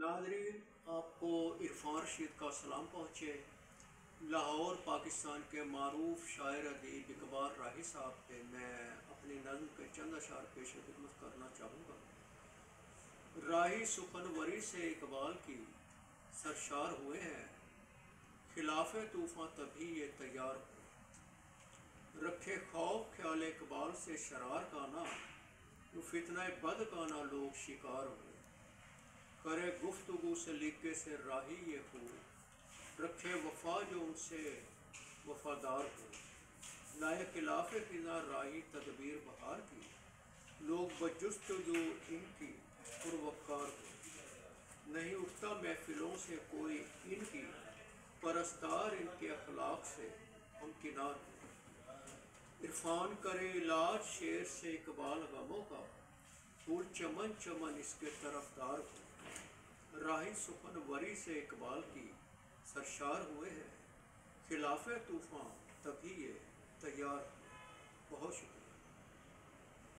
ناظرین، آپ کو عرفان رشید کا سلام پہنچے۔ لاہور پاکستان کے معروف شاعر ادیب اقبال راہی صاحب پہ میں اپنی نظم کے چند اشعار پیش خدمت کرنا چاہوں گا۔ راہی سخنوری سے اقبال کی سرشار ہوئے ہیں، خلاف طوفاں تبھی یہ تیار ہو۔ رکھے خوف خیال اقبال سے شرار کا نہ، وہ فتنہ بد کا نہ لوگ شکار ہو۔ کرے گفتگو سلیقے سے راہی یہ خوب، رکھے وفا جو ان سے وفادار ہو۔ لائے خلاف فضا راہی تدبیر بہار کی، لوگ بجستجو ان کی پروقار ہو۔ نہیں اٹھتا محفلوں سے کوئی ان کی، پرستار ان کے اخلاق سے ہمکنار ہو۔ عرفان کرے علاج شعر سے اقبال غموں کا، پھول چمن چمن اس کے طرفدار ہو۔ راہی سخنوری سے اقبال کی سرشار ہوئے ہیں، خلاف طوفاں تبھی یہ تیار ہو۔ بہت شکریہ۔